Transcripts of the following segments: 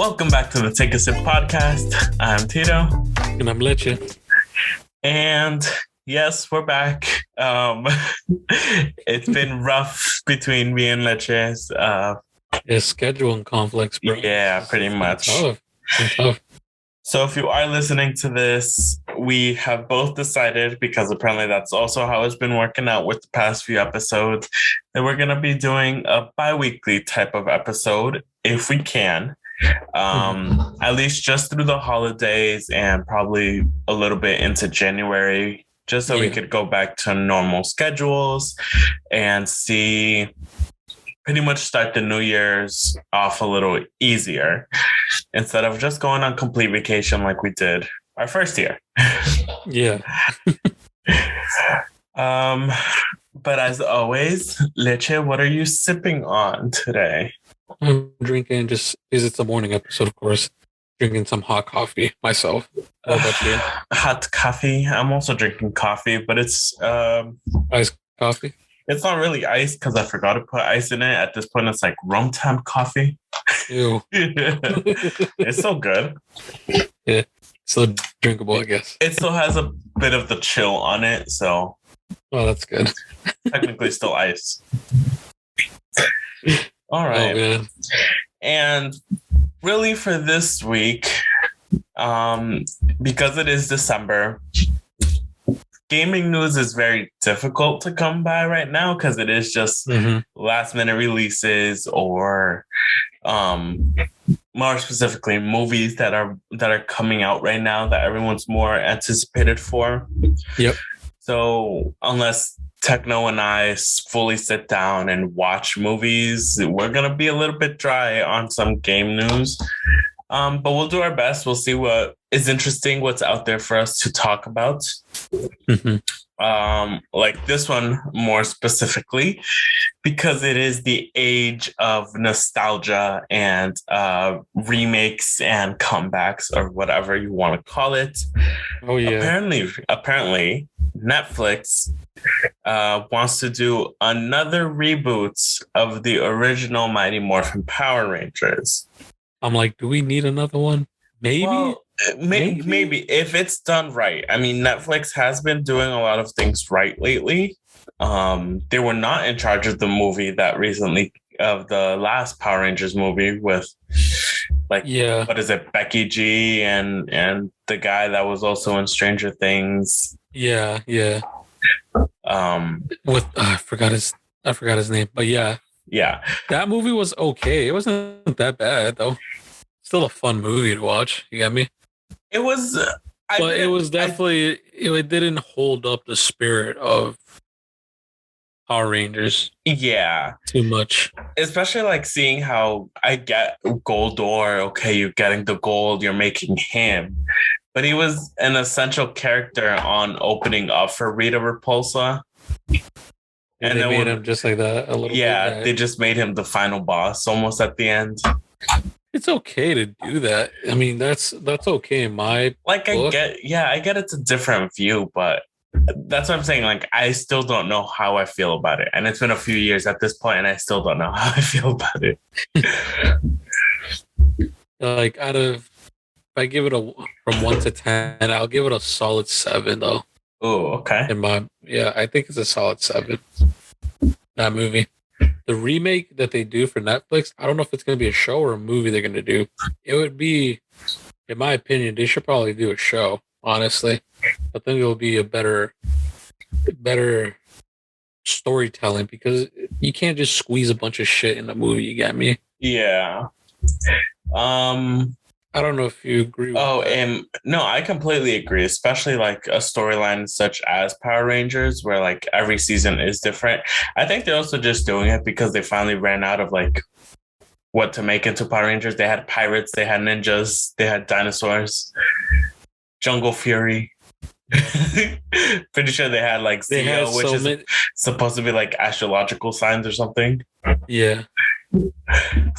Welcome back to the Take a Sip podcast. I'm Tito. And I'm Leche. And yes, we're back. It's been rough between me and Leche's. Scheduling conflicts, bro. Yeah, pretty much. Tough. So if you are listening to this, we have both decided, because apparently that's also how it's been working out with the past few episodes, that we're going to be doing a bi-weekly type of episode if we can. At least just through the holidays and probably a little bit into January, just so we could go back to normal schedules and pretty much start the New Year's off a little easier instead of just going on complete vacation like we did our first year. Yeah. But as always, Leche, what are you sipping on today? I'm drinking, just because it's a morning episode, of course, drinking some hot coffee myself. What about you? Hot coffee. I'm also drinking coffee, but it's Iced coffee? It's not really ice because I forgot to put ice in it. At this point, it's like rum temp coffee. Ew. It's so good. Yeah, still drinkable, I guess. It still has a bit of the chill on it, so. Oh, that's good. Technically still ice. All right. Oh, man. And really for this week, because it is December, gaming news is very difficult to come by right now because it is just last minute releases or more specifically movies that are coming out right now that everyone's more anticipated for. Yep. So unless Techno and I fully sit down and watch movies, we're going to be a little bit dry on some game news. But we'll do our best. We'll see what is interesting, what's out there for us to talk about. Like this one more specifically, because it is the age of nostalgia and remakes and comebacks, or whatever you want to call it. Oh, yeah. Apparently, Netflix wants to do another reboot of the original Mighty Morphin Power Rangers. I'm like, do we need another one? Maybe? Well, maybe if it's done right. I mean, Netflix has been doing a lot of things right lately. They were not in charge of the movie that recently, of the last Power Rangers movie with, like, what is it, Becky G and the guy that was also in Stranger Things. Yeah. I forgot his name, but yeah. That movie was okay. It wasn't that bad though. Still a fun movie to watch. You got me? It was, but it was definitely it didn't hold up the spirit of Power Rangers. Yeah, too much. Especially like seeing how I get Goldor. Okay, you're getting the gold. You're making him. But he was an essential character on opening up for Rita Repulsa. And they made him just like that a little bit. Yeah, they just made him the final boss almost at the end. It's okay to do that. I mean, that's okay in my book. I get it's a different view, but that's what I'm saying. Like, I still don't know how I feel about it. And it's been a few years at this point, and I still don't know how I feel about it. Like, if I give it from 1 to 10, I'll give it a solid 7 though. Oh, okay. I think it's a solid 7. That movie. The remake that they do for Netflix, I don't know if it's going to be a show or a movie they're going to do. It would be, in my opinion, they should probably do a show, honestly. I think it'll be a better storytelling, because you can't just squeeze a bunch of shit in a movie, you get me? Yeah. I don't know if you agree with that. No, I completely agree, especially like a storyline such as Power Rangers, where like every season is different. I think they're also just doing it because they finally ran out of like what to make into Power Rangers. They had pirates, they had ninjas, they had dinosaurs, Jungle Fury. Pretty sure they had like Zeo, which is supposed to be like astrological signs or something. Yeah.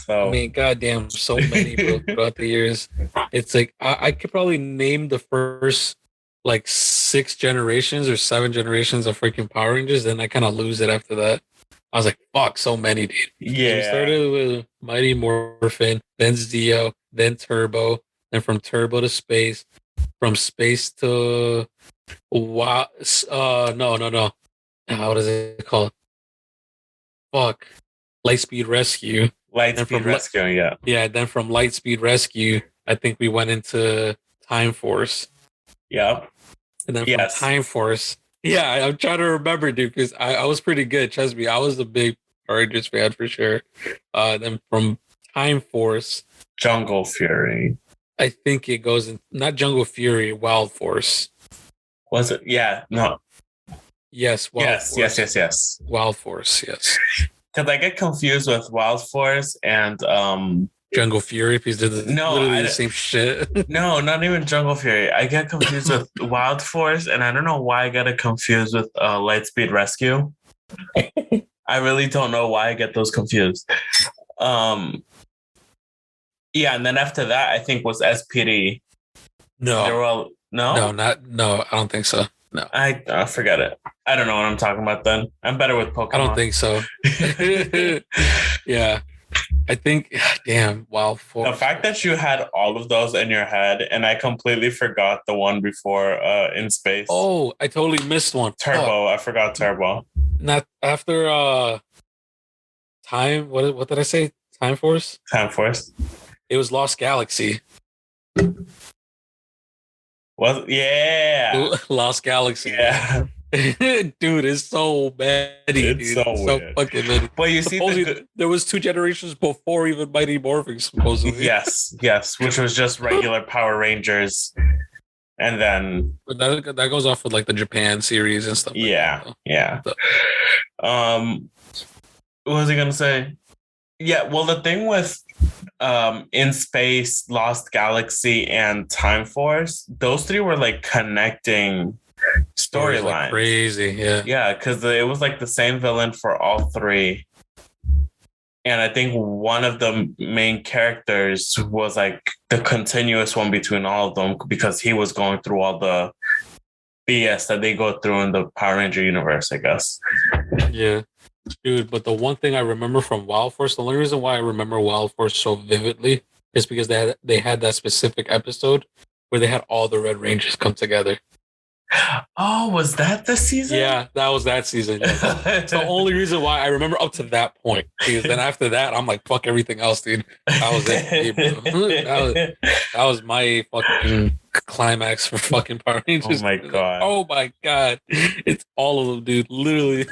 So I mean, goddamn, so many, bro, throughout the years. It's like I could probably name the first like 6 generations or 7 generations of freaking Power Rangers, then I kind of lose it after that. I was like, fuck, so many, dude. Yeah. We started with Mighty Morphin, then Zeo, then Turbo, then from Turbo to Space, from Space to wow. No. What is it called? Fuck. Lightspeed Rescue. Lightspeed Rescue, yeah. Yeah, then from Lightspeed Rescue, I think we went into Time Force. Yep. And then from Time Force, yeah, I'm trying to remember, dude, because I was pretty good. Trust me, I was a big Power Rangers fan for sure. Then from Time Force, Jungle Fury. I think it goes in not Jungle Fury, Wild Force. Was it? Yeah, no. Yes, Wild Force. Yes. Wild Force, yes. Because I get confused with Wild Force and Jungle Fury because they're literally the same shit. No, not even Jungle Fury. I get confused with Wild Force, and I don't know why I got it confused with Lightspeed Rescue. I really don't know why I get those confused. Yeah, and then after that, I think was SPD. No, I don't think so. No, I forget it. I don't know what I'm talking about. Then I'm better with Pokemon. I don't think so. Yeah. I think, damn, Wild Force. The fact that you had all of those in your head, and I completely forgot the one before In Space. Oh, I totally missed one. Turbo. I forgot Turbo. Not after Time. What did I say? Time Force? Time Force. It was Lost Galaxy. Yeah. Lost Galaxy. Yeah. Dude, it's so many. It's so weird. Fucking many. But you see, there was 2 generations before even Mighty Morphin, supposedly. Yes, which was just regular Power Rangers, and then but that goes off with like the Japan series and stuff. Yeah. So. What was I gonna say? Yeah, well, the thing with In Space, Lost Galaxy, and Time Force, those 3 were like connecting storylines. Like crazy, yeah, because it was like the same villain for all 3, and I think one of the main characters was like the continuous one between all of them because he was going through all the BS that they go through in the Power Ranger universe, I guess. Yeah, dude. But the one thing I remember from Wild Force, the only reason why I remember Wild Force so vividly is because they had that specific episode where they had all the Red Rangers come together. Oh, was that the season? Yeah, that was that season. Yeah. It's the only reason why I remember up to that point. Because then after that, I'm like, fuck everything else, dude. That was it, bro. That was my fucking climax for fucking Power Rangers. Oh my god. It's all of them, dude. Literally.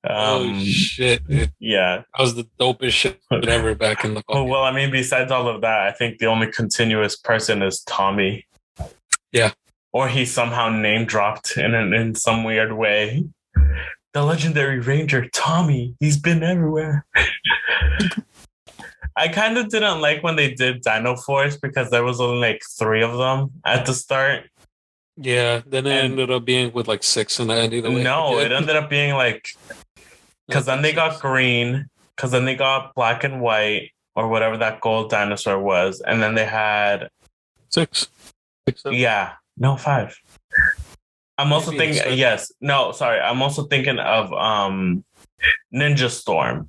Oh shit, dude. Yeah. That was the dopest shit ever back in the well, I mean, besides all of that, I think the only continuous person is Tommy. Yeah. Or he somehow name dropped in some weird way. The legendary Ranger, Tommy. He's been everywhere. I kind of didn't like when they did Dino Force because there was only like 3 of them at the start. Yeah, then it ended up being with like 6 in the end either way. No, it ended up being like... Because then they got green. Because then they got black and white. Or whatever that gold dinosaur was. And then they had... 6. Yeah, no, 5. I'm also thinking. Yes, no, sorry. I'm also thinking of Ninja Storm.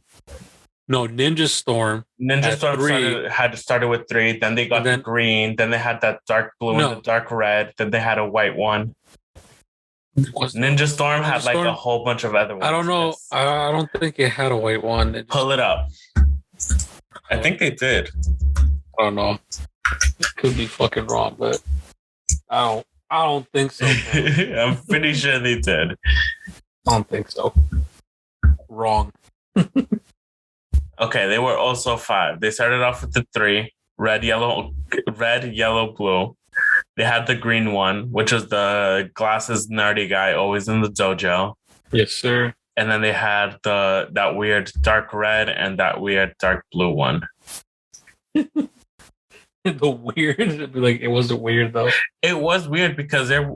No, Ninja Storm. Ninja Storm had started with 3. Then they got the green. Then they had that dark blue and the dark red. Then they had a white one. Ninja Storm had like a whole bunch of other ones. I don't know. I don't think it had a white one. Pull it up. I think they did. I don't know. Could be fucking wrong, but I don't think so. I'm pretty sure they did. I don't think so. Wrong. Okay, they were also 5. They started off with the 3, red, yellow, blue. They had the green one, which was the glasses nerdy guy always in the dojo. Yes, sir. And then they had that weird dark red and that weird dark blue one. The weird, like it wasn't weird though. It was weird because their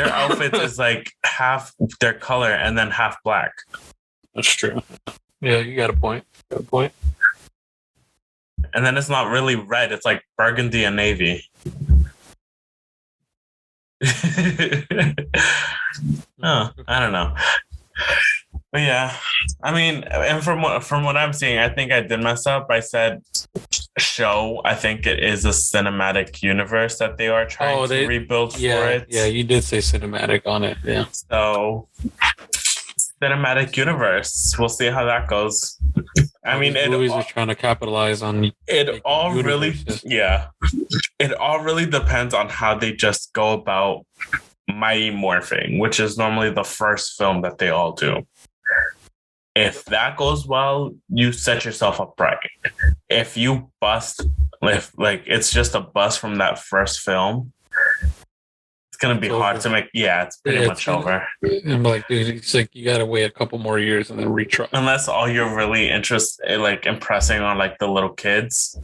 outfit is like half their color and then half black. That's true. Yeah, you got a point. And then it's not really red; it's like burgundy and navy. Oh, I don't know. But yeah, I mean, and from what I'm seeing, I think I did mess up. I said show. I think it is a cinematic universe that they are trying to rebuild for it. Yeah, you did say cinematic on it. Yeah. So cinematic universe. We'll see how that goes. I mean, movies are trying to capitalize on it. All really, yeah. It all really depends on how they just go about Mighty Morphing, which is normally the first film that they all do. If that goes well, you set yourself up right. If you bust, if like it's just a bust from that first film, it's gonna be hard to make. Yeah, it's pretty much over. I'm like, dude, it's like you gotta wait a couple more years and then retry. Unless all you're really interested, like impressing on like the little kids.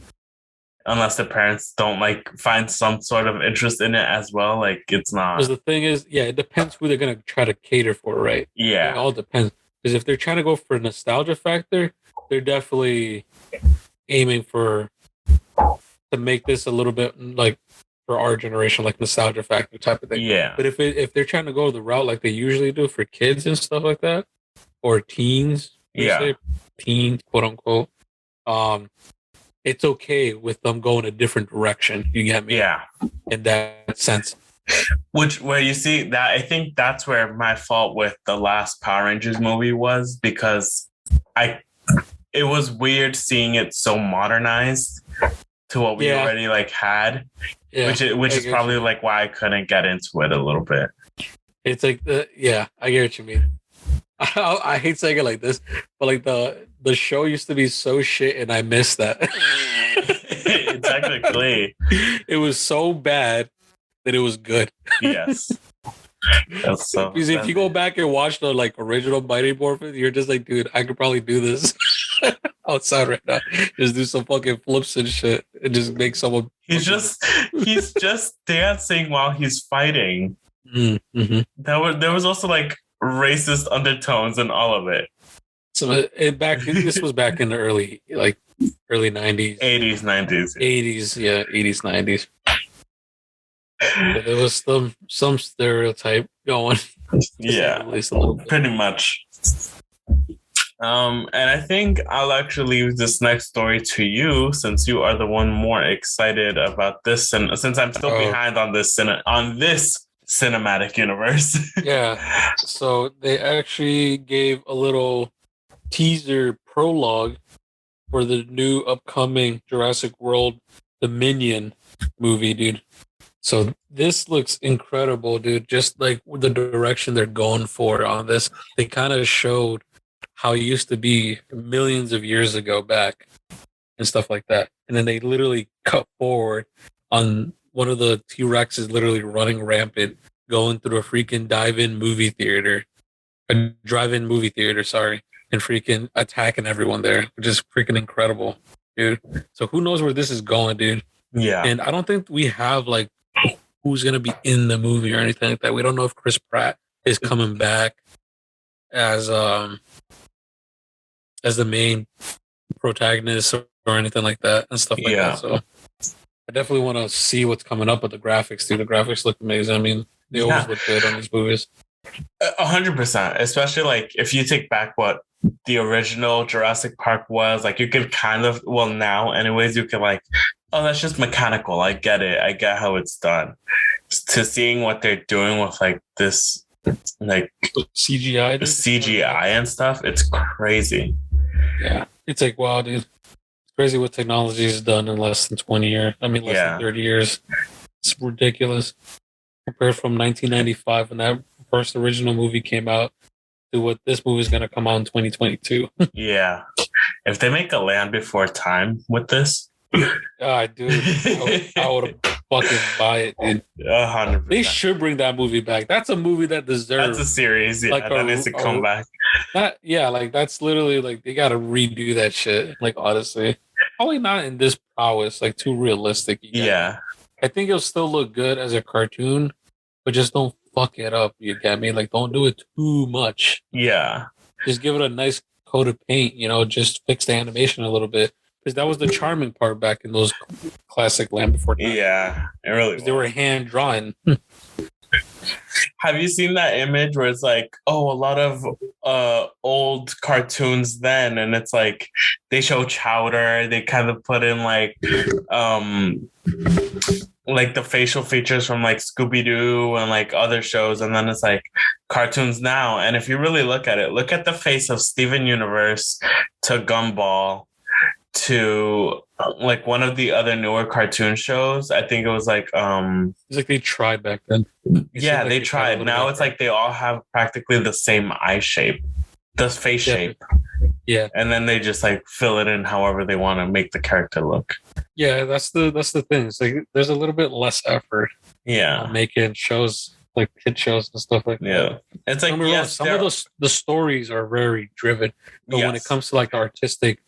Unless the parents don't like find some sort of interest in it as well, like it's not. Because the thing is, yeah, it depends who they're gonna try to cater for, right? Yeah, it all depends. Because if they're trying to go for a nostalgia factor, they're definitely aiming to make this a little bit like for our generation, like nostalgia factor type of thing. Yeah. But if they're trying to go the route like they usually do for kids and stuff like that, or teens, teens, quote unquote, it's okay with them going a different direction. You get me? Yeah. In that sense. Where you see that, I think that's where my fault with the last Power Rangers movie was, because it was weird seeing it so modernized to what we already like had, which is probably like why I couldn't get into it a little bit. It's like I get what you mean. I hate saying it like this, but like the show used to be so shit, and I miss that. Technically, it was so bad that it was good. Yes. That's so because if you go back and watch the like original Mighty Morphin, you're just like, dude, I could probably do this outside right now. Just do some fucking flips and shit and just make someone. He's just dancing while he's fighting. Mm-hmm. There was also like racist undertones in all of it. So this was back in the early 90s, 80s, 90s. There was some stereotype going. Yeah, at least a little bit. Pretty much. And I think I'll actually leave this next story to you, since you are the one more excited about this, and since I'm still behind on this cinematic universe. Yeah. So they actually gave a little teaser prologue for the new upcoming Jurassic World Dominion movie, dude. So this looks incredible, dude. Just like the direction they're going for on this. They kind of showed how it used to be millions of years ago back and stuff like that. And then they literally cut forward on one of the T-Rexes literally running rampant, going through a freaking drive-in movie theater, and freaking attacking everyone there, which is freaking incredible, dude. So who knows where this is going, dude? Yeah. And I don't think we have like who's gonna be in the movie or anything like that. We don't know if Chris Pratt is coming back as the main protagonist or anything like that and stuff like that. So I definitely want to see what's coming up with the graphics, dude. The graphics look amazing. I mean, they always look good on these movies. 100%, especially like if you take back what the original Jurassic Park was, like you could kind of, well now anyways, you could like, oh, that's just mechanical. I get it. I get how it's done. To seeing what they're doing with like this, like CGI and stuff, it's crazy. Yeah, it's like, wow, dude. It's crazy what technology has done in less than 20 years. I mean, less than 30 years. It's ridiculous. Compared from 1995 when that first original movie came out to what this movie is going to come out in 2022. Yeah. If they make a Land Before Time with this, dude, I would fucking buy it, dude. 100%. They should bring that movie back. That's a movie that deserves. That's a series. Yeah, like that needs to come back. Like that's literally like they got to redo that shit. Like honestly, probably not in this prowess. Like too realistic. Yeah, I think it'll still look good as a cartoon, but just don't fuck it up. You get me? Like don't do it too much. Yeah, just give it a nice coat of paint. Just fix the animation a little bit. Because that was the charming part back in those classic Land Before Time. Yeah, it really was. They were hand drawn. Have you seen that image where it's like, oh, a lot of old cartoons then, and it's like they show Chowder, they kind of put in like the facial features from like Scooby-Doo and like other shows, and then it's like cartoons now. And if you really look at it, look at the face of Steven Universe to Gumball to like one of the other newer cartoon shows. I think it was like it's like they tried back then. Yeah, they tried. Now it's like they all have practically the same eye shape, the face shape. Yeah. And then they just like fill it in however they want to make the character look. Yeah, that's the thing. It's like there's a little bit less effort. Yeah. On making shows like kid shows and stuff like that. Yeah. It's like some of the stories are very driven. But when it comes to like the artistic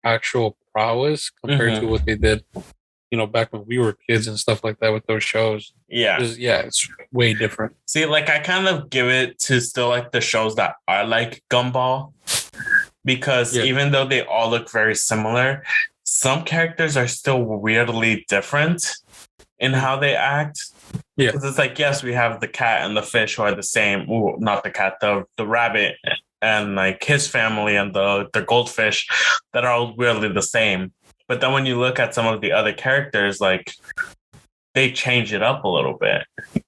actual prowess compared to what they did, back when we were kids and stuff like that with those shows. Yeah. It's way different. See, like I kind of give it to still like the shows that are like Gumball, because even though they all look very similar, some characters are still weirdly different in how they act. Yeah. Because it's like, yes, we have the cat and the fish who are the same. Ooh, not the cat, the rabbit and like his family and the goldfish that are all weirdly the same. But then when you look at some of the other characters, like they change it up a little bit.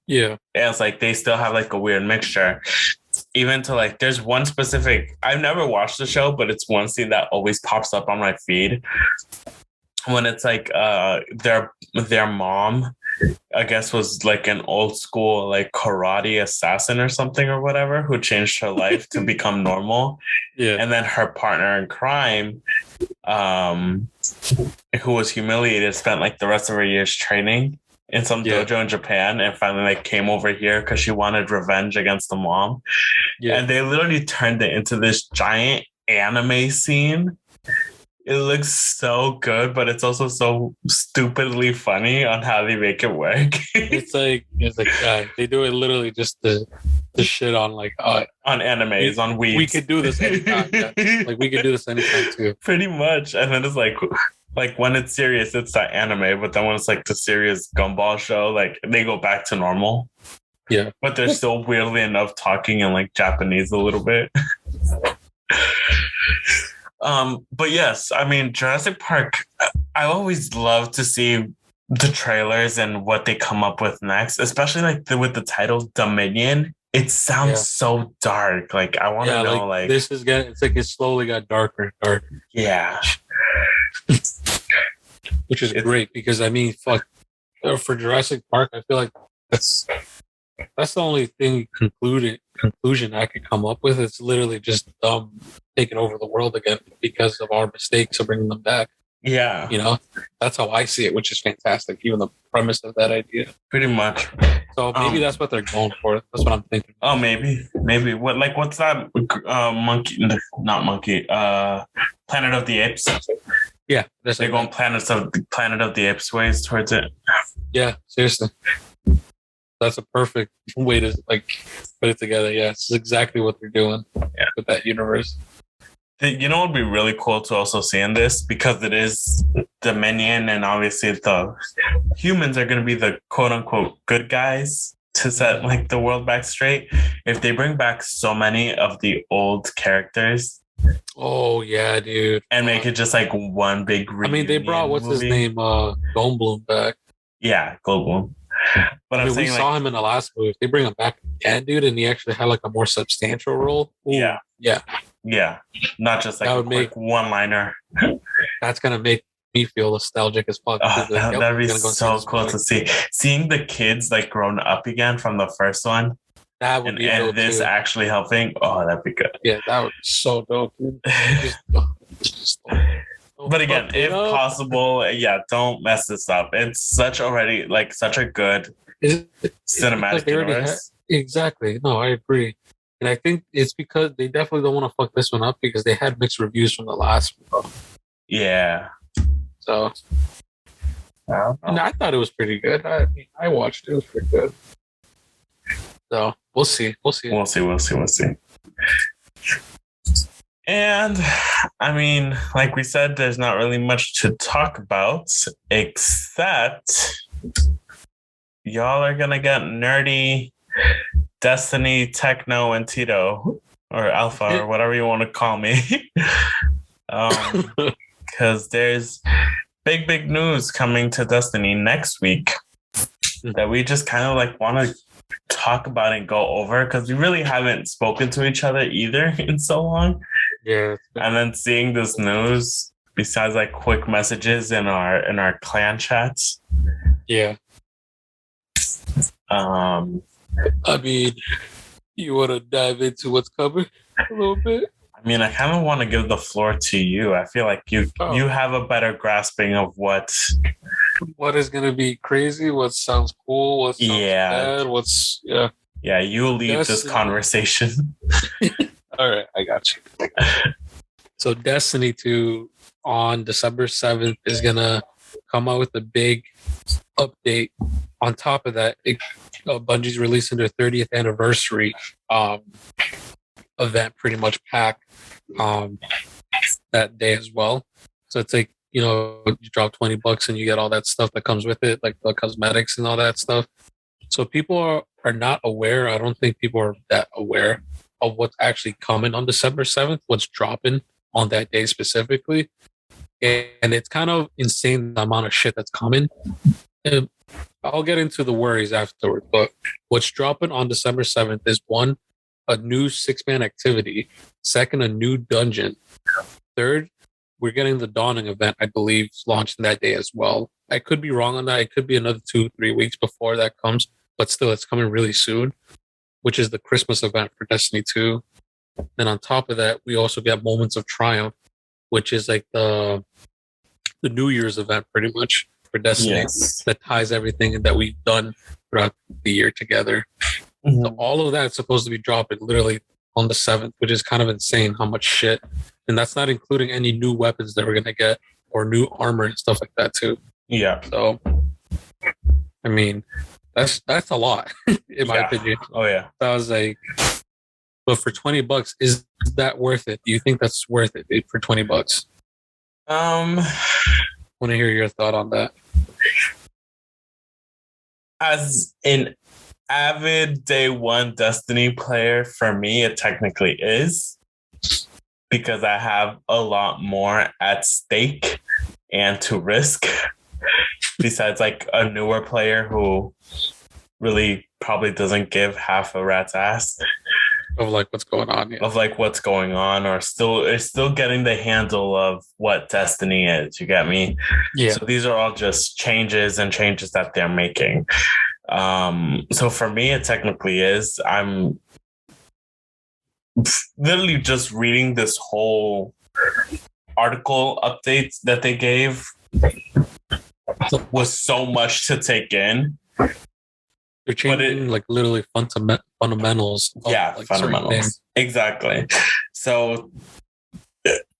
Yeah. And it's like they still have like a weird mixture. Even to like, there's one specific, I've never watched the show, but it's one scene that always pops up on my feed when it's like their mom, I guess, was like an old school like karate assassin or something or whatever, who changed her life to become normal. Yeah. And then her partner in crime, who was humiliated, spent like the rest of her years training in some dojo in Japan, and finally like came over here because she wanted revenge against the mom. Yeah. And they literally turned it into this giant anime scene. It looks so good, but it's also so stupidly funny on how they make it work. it's like they do it literally just to shit on like on animes, on weebs. We could do this anytime. Yeah. Like we could do this anytime too. Pretty much. And then it's like when it's serious, it's that anime, but then when it's like the serious Gumball show, like they go back to normal. Yeah. But they're still weirdly enough talking in like Japanese a little bit. But yes, I mean, Jurassic Park, I always love to see the trailers and what they come up with next, especially like with the title Dominion. It sounds so dark. Like I want to know, like this is it's like it slowly got darker and darker. Yeah. Which is great because I mean, fuck, for Jurassic Park, I feel like that's the only conclusion I could come up with. It's literally just taking over the world again because of our mistakes of bringing them back. Yeah. That's how I see it, which is fantastic. Even the premise of that idea. Pretty much. So maybe that's what they're going for. That's what I'm thinking. Oh, maybe. What's that monkey? Not monkey. Planet of the Apes. Yeah. They're going Planet of the Apes ways towards it. Yeah, seriously. That's a perfect way to like put it together. Yeah, it's exactly what they're doing with that universe. You know what would be really cool to also see in this, because it is Dominion and obviously the humans are going to be the quote unquote good guys to set like the world back straight. If they bring back so many of the old characters. Oh yeah, dude. And make it just like one big reunion. I mean, they brought his name, Goldblum back. Yeah, Goldblum. But we saw him in the last movie. If they bring him back again, dude, and he actually had like a more substantial role. Ooh, yeah. Not just like quick one-liner. That's gonna make me feel nostalgic as fuck. That'd be so cool to see. Seeing the kids like grown up again from the first one. That would be and this actually helping. Oh, that'd be good. Yeah, that would be so dope, dude. But again, if possible, don't mess this up. It's such a good cinematic universe. Exactly. No, I agree. And I think it's because they definitely don't want to fuck this one up because they had mixed reviews from the last one. Yeah. So, and I thought it was pretty good. I mean, I watched it. It was pretty good. So, we'll see. We'll see. And I mean, like we said, there's not really much to talk about except y'all are going to get nerdy Destiny, Techno, and Tito, or Alpha, or whatever you want to call me. Because there's big news coming to Destiny next week that we just kind of like want to talk about and go over, because we really haven't spoken to each other either in so long. Yeah. And then seeing this news, besides like quick messages in our clan chats. Yeah. I mean, you want to dive into what's coming a little bit? I mean, I kind of want to give the floor to you. I feel like you have a better grasping of what is going to be crazy, what sounds cool, what sounds bad, what's Yeah, you lead this conversation. All right, I got you. So Destiny 2 on December 7th is going to come out with a big update. On top of that, Bungie's releasing their 30th anniversary event, pretty much packed that day as well. So it's like, you drop $20 and you get all that stuff that comes with it, like the cosmetics and all that stuff. So people are not aware. I don't think people are that aware of what's actually coming on December 7th, what's dropping on that day specifically. And it's kind of insane the amount of shit that's coming. And I'll get into the worries afterward, but what's dropping on December 7th is one, a new 6-man activity. Second, a new dungeon. Third, we're getting the Dawning event, I believe, launching that day as well. I could be wrong on that. It could be another 2-3 weeks before that comes, but still, it's coming really soon, which is the Christmas event for Destiny 2. Then on top of that, we also get Moments of Triumph, which is like the New Year's event pretty much for Destiny, that ties everything that we've done throughout the year together. Mm-hmm. So all of that's supposed to be dropping literally on the 7th, which is kind of insane how much shit. And that's not including any new weapons that we're going to get or new armor and stuff like that too. Yeah. So, I mean, that's a lot in my opinion. Oh yeah. I was like, but for $20, is that worth it? Do you think that's worth it for $20? Want to hear your thought on that. As an avid day one Destiny player, for me, it technically is, because I have a lot more at stake and to risk. Besides like a newer player who really probably doesn't give half a rat's ass of like what's going on, of like what's going on, or is still getting the handle of what Destiny is. You get me? Yeah. So these are all just changes that they're making. So for me, it technically is. I'm literally just reading this whole article updates that they gave was so much to take in. They're changing like literally fundamentals. Fundamentals. Exactly. So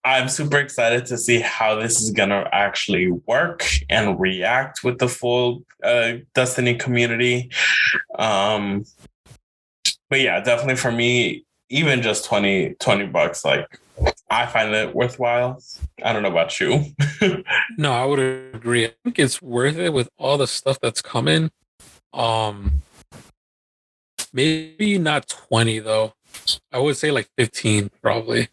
I'm super excited to see how this is going to actually work and react with the full Destiny community. But yeah, definitely for me, even just $20, like, I find it worthwhile. I don't know about you. No, I would agree. I think it's worth it with all the stuff that's coming. Maybe not 20 though. I would say like 15 probably.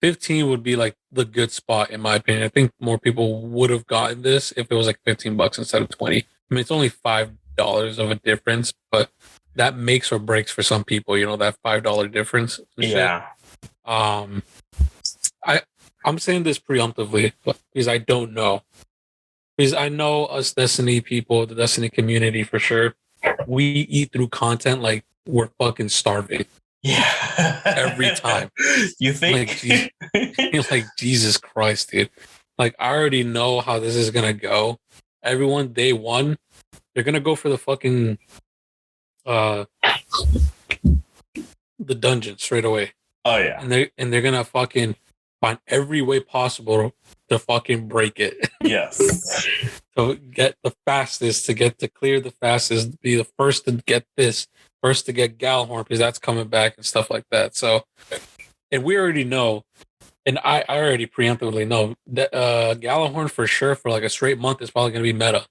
15 would be like the good spot in my opinion. I think more people would have gotten this if it was like $15 instead of 20. I mean, it's only $5 of a difference, but that makes or breaks for some people, that $5 difference. Yeah. I'm saying this preemptively because I don't know. Because I know us Destiny people, the Destiny community for sure, we eat through content like we're fucking starving. Yeah. Every time. You think? Like, Jesus Christ, dude. Like, I already know how this is going to go. Everyone, day one, they're going to go for the fucking the dungeon straight away. Oh, yeah. And they're going to fucking find every way possible to fucking break it. Yes. To get the fastest, to clear the fastest, be the first to get this, first to get Gjallarhorn, because that's coming back and stuff like that. So, and we already know, and I already preemptively know that Gjallarhorn for sure for like a straight month is probably going to be meta.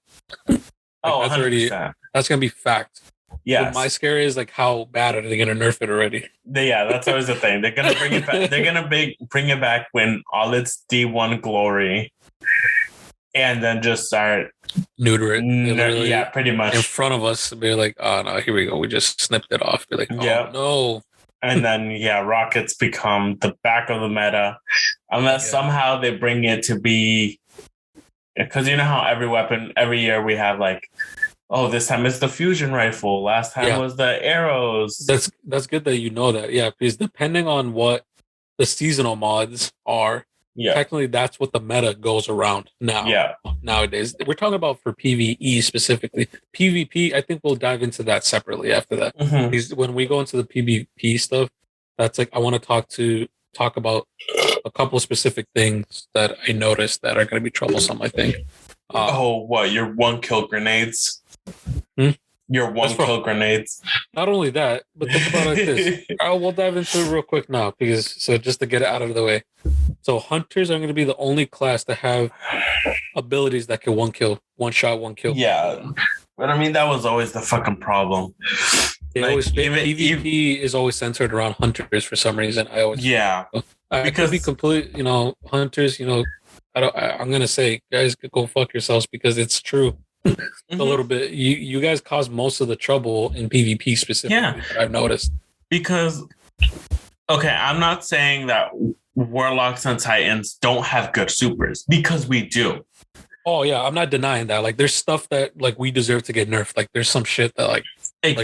Like, 100%. That's going to be fact. Yes. What my scare is like how bad are they going to nerf it already? That's always the thing. They're going to bring it back. They're going to bring it back when all its D1 glory, and then just start neuter it. Pretty much in front of us. Be like, oh no, here we go. We just snipped it off. Be like, oh no. And then rockets become the back of the meta, unless somehow they bring it to be, because you know how every weapon every year we have like, oh, this time it's the fusion rifle. Last time was the arrows. That's good that you know that. Yeah, because depending on what the seasonal mods are, technically that's what the meta goes around now. Yeah. Nowadays, we're talking about for PvE specifically. PvP, I think we'll dive into that separately after that. Mm-hmm. Because when we go into the PvP stuff, that's like I want to talk about a couple of specific things that I noticed that are going to be troublesome. I think. What your 1-kill grenades? Your 1-kill grenades. Not only that, but think about it like this. We'll dive into it real quick now, so just to get it out of the way. So hunters are going to be the only class that have abilities that can 1-kill, 1-shot, 1-kill. Yeah, but I mean that was always the fucking problem. PvP is always centered around hunters for some reason. Because be complete, hunters. I'm gonna say, guys, go fuck yourselves because it's true. A little bit. You guys cause most of the trouble in PvP specifically. Yeah, I've noticed. Because, okay, I'm not saying that Warlocks and Titans don't have good supers, because we do. Oh yeah, I'm not denying that. Like, there's stuff that like we deserve to get nerfed. Like, there's some shit that like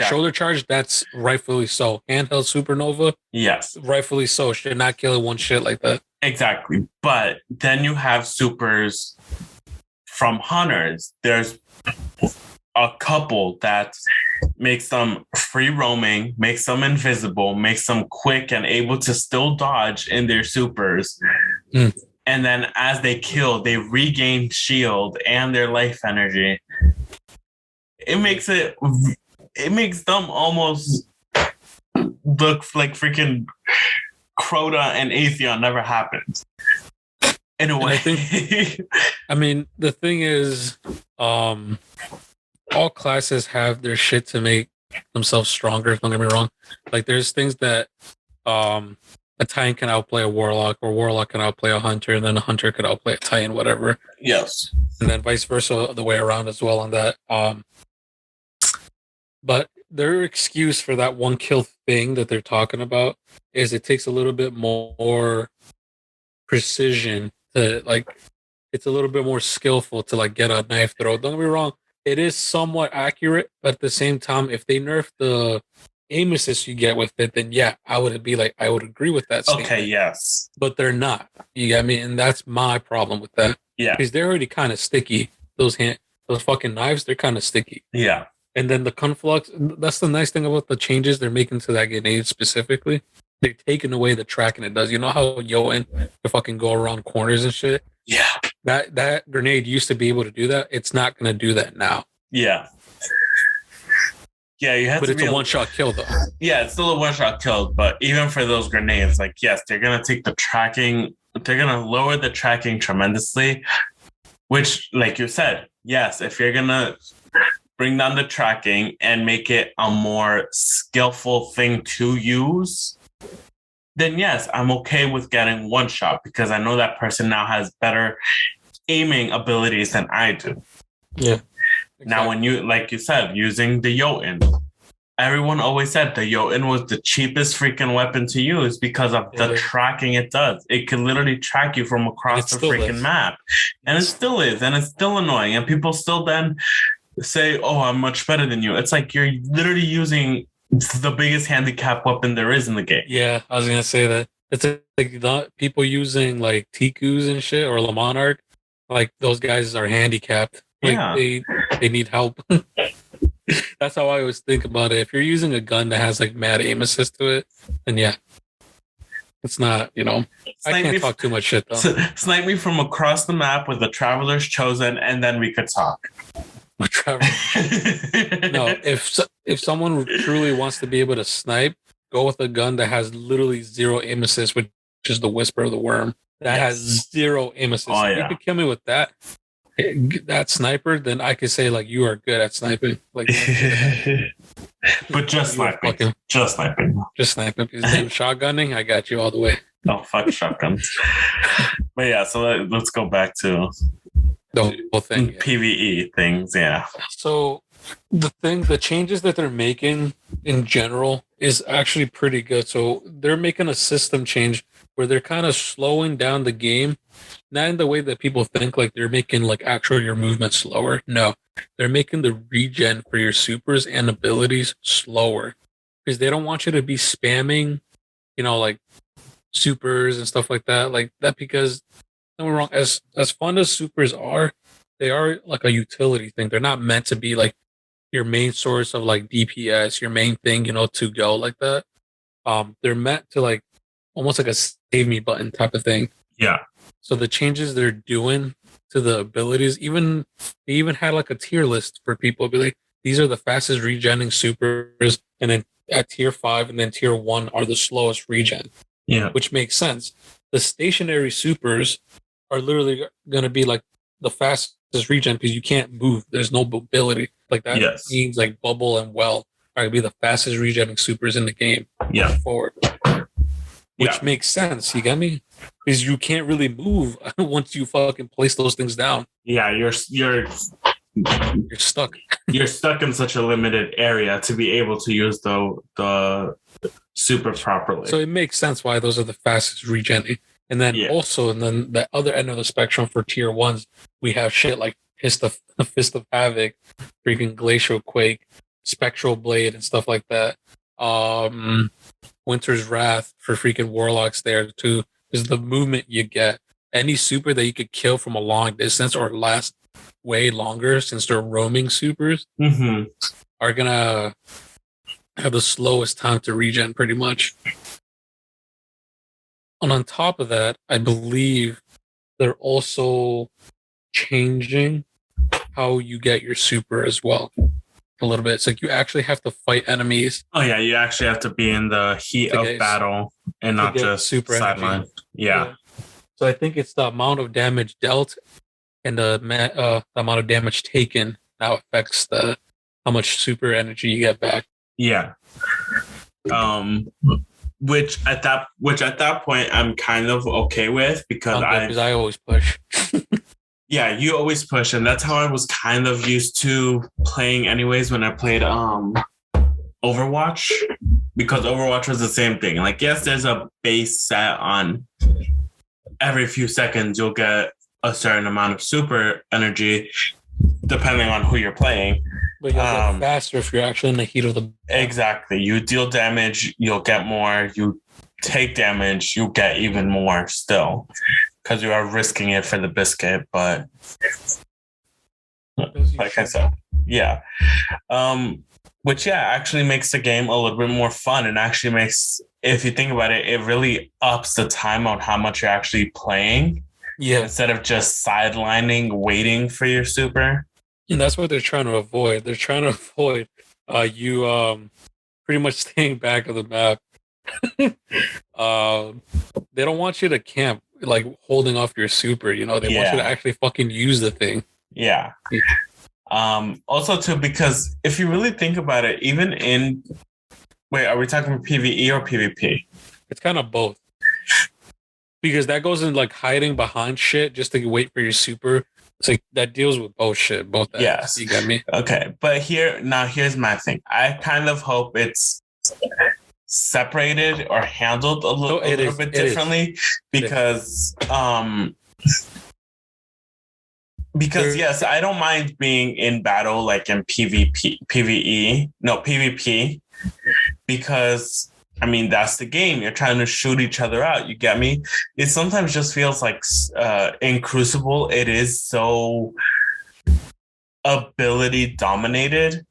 shoulder charge. That's rightfully so. Handheld supernova. Yes, rightfully so. Should not kill one shit like that. Exactly. But then you have supers from hunters. There's a couple that makes them free roaming, makes them invisible, makes them quick and able to still dodge in their supers. And then as they kill, they regain shield and their life energy. It makes them almost look like freaking Crota and Atheon never happened. In a way. I mean, the thing is, all classes have their shit to make themselves stronger. Don't get me wrong. Like, there's things that a Titan can outplay a Warlock, or Warlock can outplay a Hunter, and then a Hunter could outplay a Titan, whatever. Yes. And then vice versa, the way around as well on that. But their excuse for that 1-kill thing that they're talking about is it takes a little bit more precision to, like, it's a little bit more skillful to like get a knife throw. Don't get me wrong, it is somewhat accurate, but at the same time, if they nerf the aim assist you get with it, then yeah, I would agree with that statement. Okay, yes. But they're not. You get me? And that's my problem with that. Yeah. Because they're already kind of sticky. Those fucking knives, they're kind of sticky. Yeah. And then the conflux, that's the nice thing about the changes they're making to that grenade specifically. They're taking away the tracking it does. You know how Yoan can fucking go around corners and shit? Yeah. That grenade used to be able to do that. It's not going to do that now. Yeah. Yeah, you have but to it's a one-shot kill, though. Yeah, it's still a one-shot kill. But even for those grenades, like, yes, they're going to take the tracking. They're going to lower the tracking tremendously, which, like you said, yes, if you're going to bring down the tracking and make it a more skillful thing to use, then yes, I'm okay with getting one shot because I know that person now has better aiming abilities than I do. Yeah. Exactly. Now, when you, like you said, using the Jotun, everyone always said the Jotun was the cheapest freaking weapon to use because of the tracking it does. It can literally track you from across the freaking map. And it still is. And it's still annoying. And people still then say, oh, I'm much better than you. It's like you're literally using the biggest handicap weapon there is in the game. Yeah, I was gonna say that. It's like people using like Tikus and shit or Le Monarch, like those guys are handicapped. Like they need help. That's how I always think about it. If you're using a gun that has like mad aim assist to it, then yeah. It's not, I can't talk too much shit though. Snipe me from across the map with the Traveler's Chosen and then we could talk. No, if someone truly wants to be able to snipe, go with a gun that has literally zero aim assist, which is the Whisper of the Worm. That has zero aim assist. Oh, You could kill me with that. that sniper, then I could say like you are good at sniping. Like, but just sniping. Just sniping. Just sniping. Because then shotgunning, I got you all the way. Oh, fuck shotguns. But yeah, so let's go back to the whole thing. PvE things, yeah. So the changes that they're making in general is actually pretty good. So they're making a system change where they're kind of slowing down the game, not in the way that people think, like they're making like actually your movement slower. No, they're making the regen for your supers and abilities slower because they don't want you to be spamming, like supers and stuff like that, because don't get me wrong, as fun as supers are, they are like a utility thing. They're not meant to be like your main source of like DPS, your main thing, to go like that. They're meant to like almost like a save me button type of thing. Yeah. So the changes they're doing to the abilities, they even had like a tier list for people. Be like, these are the fastest regenning supers, and then at tier 5 and then tier 1 are the slowest regen. Yeah. Which makes sense. The stationary supers are literally going to be like the fastest regen because you can't move. There's no mobility. Like that means like bubble and well are going to be the fastest regenning supers in the game. Yeah. Forward. Which makes sense. You get me? Because you can't really move once you fucking place those things down. Yeah, you're stuck. You're stuck in such a limited area to be able to use the super properly. So it makes sense why those are the fastest regenning. And then also, and then the other end of the spectrum for tier 1s, we have shit like Fist of Havoc, freaking Glacial Quake, Spectral Blade, and stuff like that. Winter's Wrath for freaking Warlocks there too. Is the movement you get. Any super that you could kill from a long distance or last way longer, since they're roaming supers, are gonna have the slowest time to regen pretty much. And on top of that, I believe they're also changing how you get your super as well. A little bit. It's like you actually have to fight enemies. Oh yeah, you actually have to be in the heat of battle and not just super sideline. Yeah. So I think it's the amount of damage dealt and the amount of damage taken now affects how much super energy you get back. Yeah. Which at that point I'm kind of okay with because I always push. Yeah, you always push, and that's how I was kind of used to playing anyways when I played Overwatch, because Overwatch was the same thing. Like, yes, there's a base set on every few seconds you'll get a certain amount of super energy depending on who you're playing. But you'll get faster if you're actually in the heat of the battle. Exactly. You deal damage, you'll get more. You take damage, you get even more still. Because you are risking it for the biscuit, but like I said, yeah. Which actually makes the game a little bit more fun, and actually makes, if you think about it, it really ups the time on how much you're actually playing. Yeah. Instead of just sidelining, waiting for your super. And that's what they're trying to avoid. They're trying to avoid you pretty much staying back of the map. They don't want you to camp, like holding off your super, they want you to actually fucking use the thing. Yeah. Also too, because if you really think about it, even are we talking PvE or PvP? It's kind of both. Because that goes in like hiding behind shit just to wait for your super. It's like that deals with both shit, both ends. Yes. You get me? Okay. But here's my thing. I kind of hope it's separated or handled a little bit differently because yes, I don't mind being in battle like in PvP, because I mean that's the game. You're trying to shoot each other out. You get me? It sometimes just feels like in Crucible it is so ability dominated.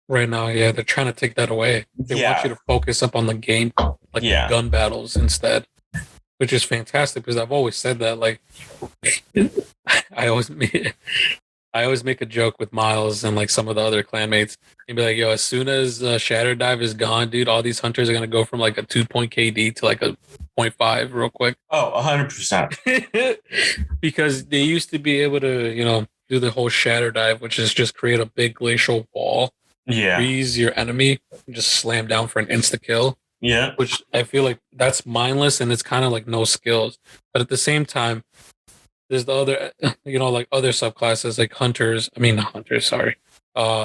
Right now, yeah, they're trying to take that away. They want you to focus up on the game, like the gun battles instead, which is fantastic because I've always said that. Like, I always make a joke with Miles and like some of the other clanmates and be like, "Yo, as soon as Shatter Dive is gone, dude, all these hunters are gonna go from like a 2-point KD to like a 0.5 real quick." Oh, 100%. Because they used to be able to, do the whole shatter dive, which is just create a big glacial wall. Yeah. Freeze your enemy and just slam down for an insta kill. Yeah. Which I feel like that's mindless and it's kind of like no skills. But at the same time, there's the other, like other subclasses like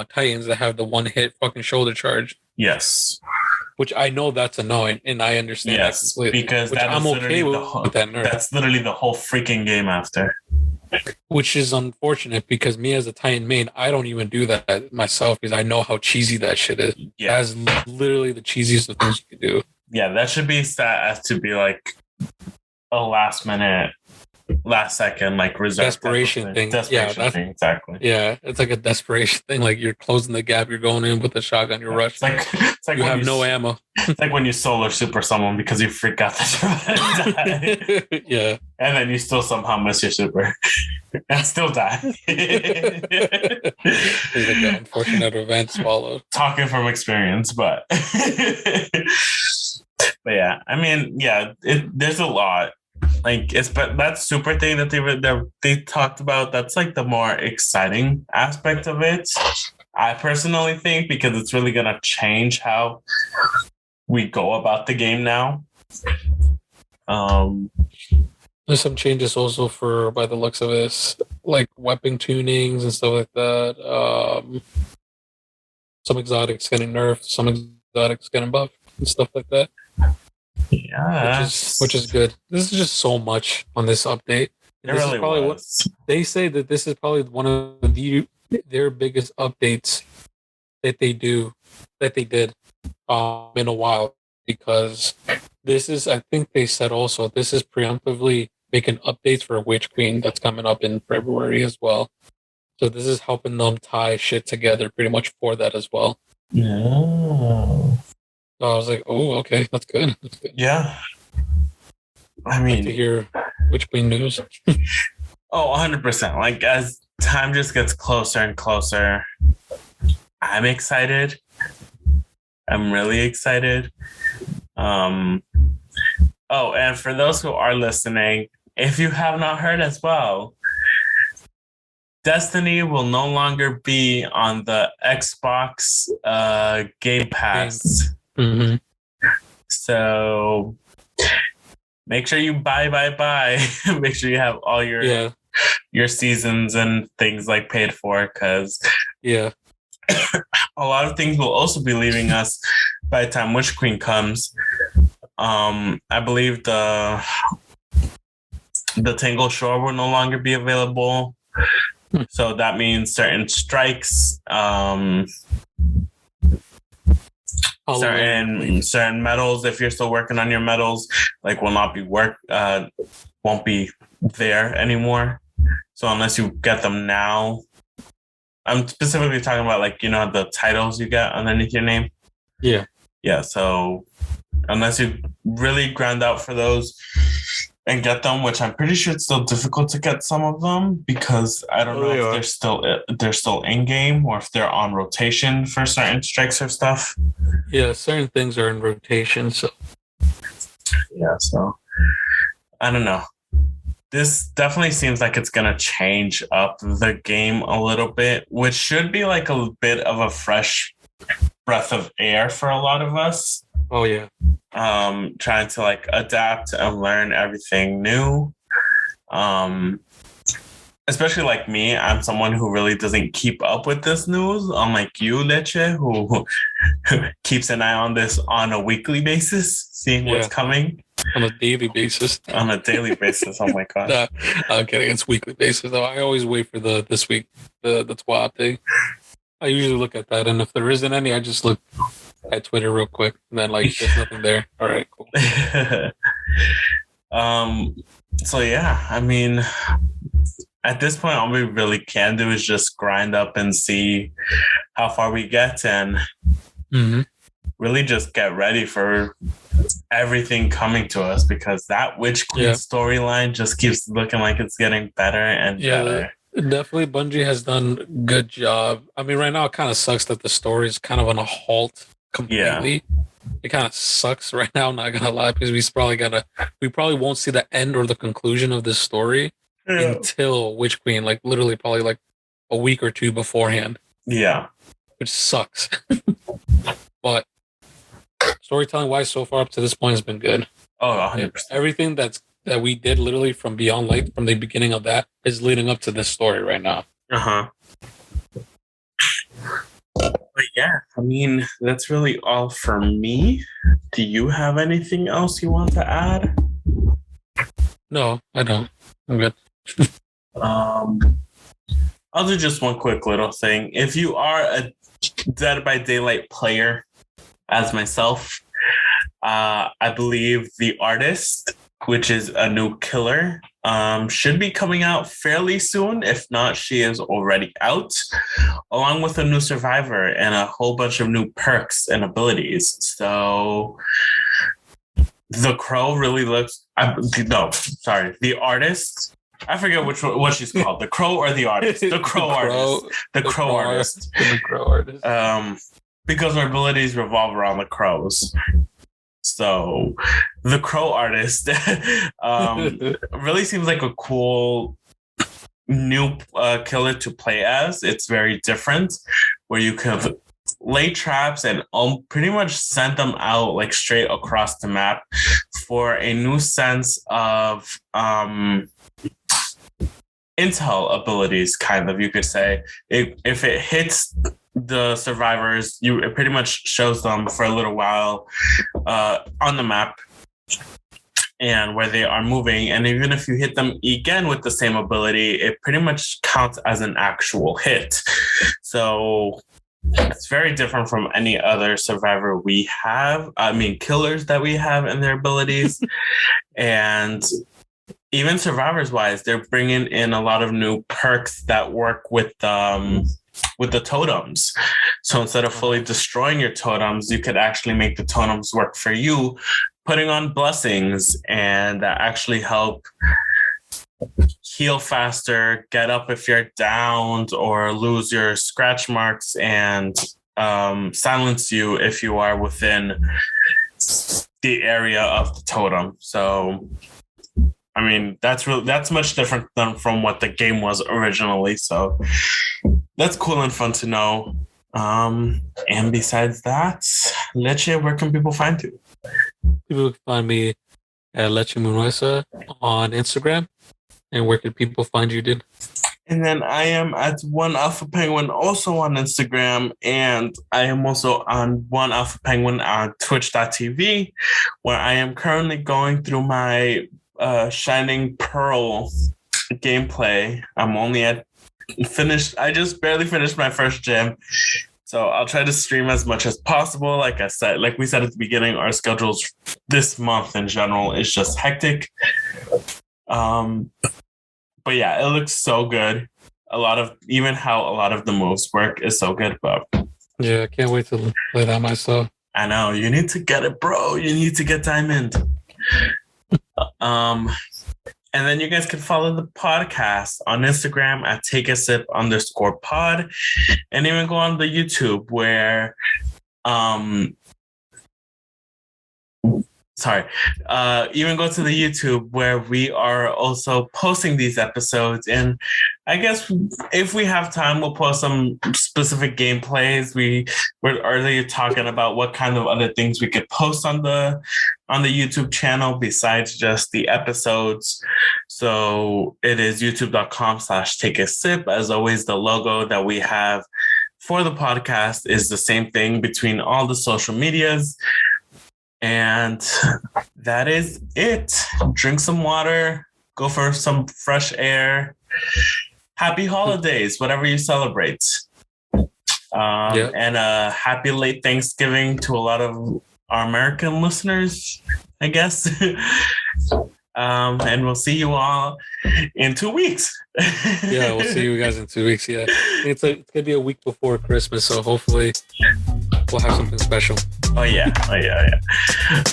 Titans that have the one hit fucking shoulder charge. Yes. Which I know that's annoying, and I understand that completely. Because I'm okay with that nerf. That's literally the whole freaking game after. Which is unfortunate because me as a Titan main, I don't even do that myself because I know how cheesy that shit is. Yeah. That's literally the cheesiest of things you can do. Yeah, that should be stat as to be like a last second, like reserve desperation thing. Desperation thing, exactly. Yeah, it's like a desperation thing. Like you're closing the gap, you're going in with a shotgun, you're rushing. It's like you have no ammo. It's like when you solar super someone because you freak out that you're gonna die. Yeah. And then you still somehow miss your super and still die. Like the unfortunate events followed. Talking from experience, but yeah, I mean, yeah, there's a lot. Like but that super thing that they talked about, that's like the more exciting aspect of it. I personally think because it's really gonna change how we go about the game now. There's some changes also for, by the looks of this, like weapon tunings and stuff like that. Some exotics getting nerfed, some exotics getting buffed and stuff like that. Yeah, which is good. This is just so much on this update. It really was. They say that this is probably one of their biggest updates that they did in a while, because this is, I think they said also, this is preemptively making updates for Witch Queen that's coming up in February as well. So this is helping them tie shit together pretty much for that as well. Yeah. So I was like, oh, okay, that's good. That's good. Yeah. I mean, to hear Witch Queen news. 100%. Like, as time just gets closer and closer, I'm excited. I'm really excited. And for those who are listening, if you have not heard as well, Destiny will no longer be on the Xbox Game Pass. Mm-hmm. So make sure you buy. Make sure you have all your seasons and things like paid for, because a lot of things will also be leaving us by the time Witch Queen comes. I believe the Tangle Shore will no longer be available. So that means certain strikes, certain medals, if you're still working on your medals, like won't be there anymore. So unless you get them now, I'm specifically talking about like, the titles you get underneath your name. Yeah. So unless you really grind out for those and get them, which I'm pretty sure it's still difficult to get some of them, because I don't know if they're still in game or if they're on rotation for certain strikes or stuff. Yeah, certain things are in rotation. So I don't know. This definitely seems like it's gonna change up the game a little bit, which should be like a bit of a fresh breath of air for a lot of us. Oh yeah. Trying to like adapt and learn everything new. Especially like me, I'm someone who really doesn't keep up with this news, unlike you, Leche, who keeps an eye on this on a weekly basis, seeing what's coming. On a daily basis. On a daily basis. Oh my god. Nah, I'm kidding. It's weekly basis though. I always wait for this week, the TWA update. I usually look at that, and if there isn't any, I just look at Twitter real quick, and then like there's nothing there. All right, cool. So yeah, I mean, at this point, all we really can do is just grind up and see how far we get, and really just get ready for everything coming to us, because that Witch Queen storyline just keeps looking like it's getting better and better. Definitely, Bungie has done a good job. I mean, right now it kind of sucks that the story is kind of on a halt completely. It kind of sucks right now, not gonna lie, because we probably won't see the end or the conclusion of this story until Witch Queen, like literally probably like a week or two beforehand. Yeah. Which sucks. But storytelling wise, so far up to this point has been good. Oh, 100%. Everything that we did literally from Beyond Light, from the beginning of that, is leading up to this story right now. Uh-huh. But yeah, I mean, that's really all for me. Do you have anything else you want to add? No, I don't. I'm good. I'll do just one quick little thing. If you are a Dead by Daylight player, as myself, I believe The Artist, which is a new killer, should be coming out fairly soon. If not, she is already out, along with a new survivor and a whole bunch of new perks and abilities. So The Crow really looks... The Artist... I forget what she's called. The Crow or The Artist? The Crow Artist. The Crow Artist. The Crow Artist. Because her abilities revolve around the crows. So the Crow Artist really seems like a cool new killer to play as. It's very different, where you can lay traps and pretty much send them out like straight across the map for a new sense of intel abilities, kind of, you could say. If it hits the survivors, it pretty much shows them for a little while on the map and where they are moving. And even if you hit them again with the same ability, it pretty much counts as an actual hit. So it's very different from any other survivor we have. I mean, killers that we have and their abilities. And even survivors wise, they're bringing in a lot of new perks that work with the totems. So instead of fully destroying your totems, you could actually make the totems work for you, putting on blessings and actually help heal faster, get up if you're downed, or lose your scratch marks, and silence you if you are within the area of the totem. So I mean, that's much different than from what the game was originally. So that's cool and fun to know. And besides that, Leche, where can people find you? People can find me at Leche Munuesa on Instagram. And where can people find you, dude? And then I am at One Alpha Penguin also on Instagram. And I am also on One Alpha Penguin on Twitch.tv, where I am currently going through my Shining Pearl gameplay. I'm only I just barely finished my first gym. So I'll try to stream as much as possible. Like we said at the beginning, our schedules this month in general is just hectic. But yeah, it looks so good. Even how a lot of the moves work is so good. But yeah, I can't wait to play that myself. I know, you need to get it, bro. You need to get Diamond. And then you guys can follow the podcast on Instagram at takeasip_pod, and even go on the YouTube where even go to the YouTube where we are also posting these episodes. And I guess if we have time, we'll post some specific gameplays. We were earlier talking about what kind of other things we could post on the YouTube channel besides just the episodes. So it is youtube.com/takeasip. As always, the logo that we have for the podcast is the same thing between all the social medias. And that is it. Drink some water, go for some fresh air. Happy holidays, whatever you celebrate. And a happy late Thanksgiving to a lot of our American listeners, I guess. And we'll see you all in 2 weeks. Yeah, we'll see you guys in 2 weeks. Yeah, it's going to be a week before Christmas, so hopefully we'll have something special. Oh yeah.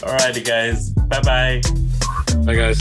All righty, guys. Bye-bye. Bye, guys.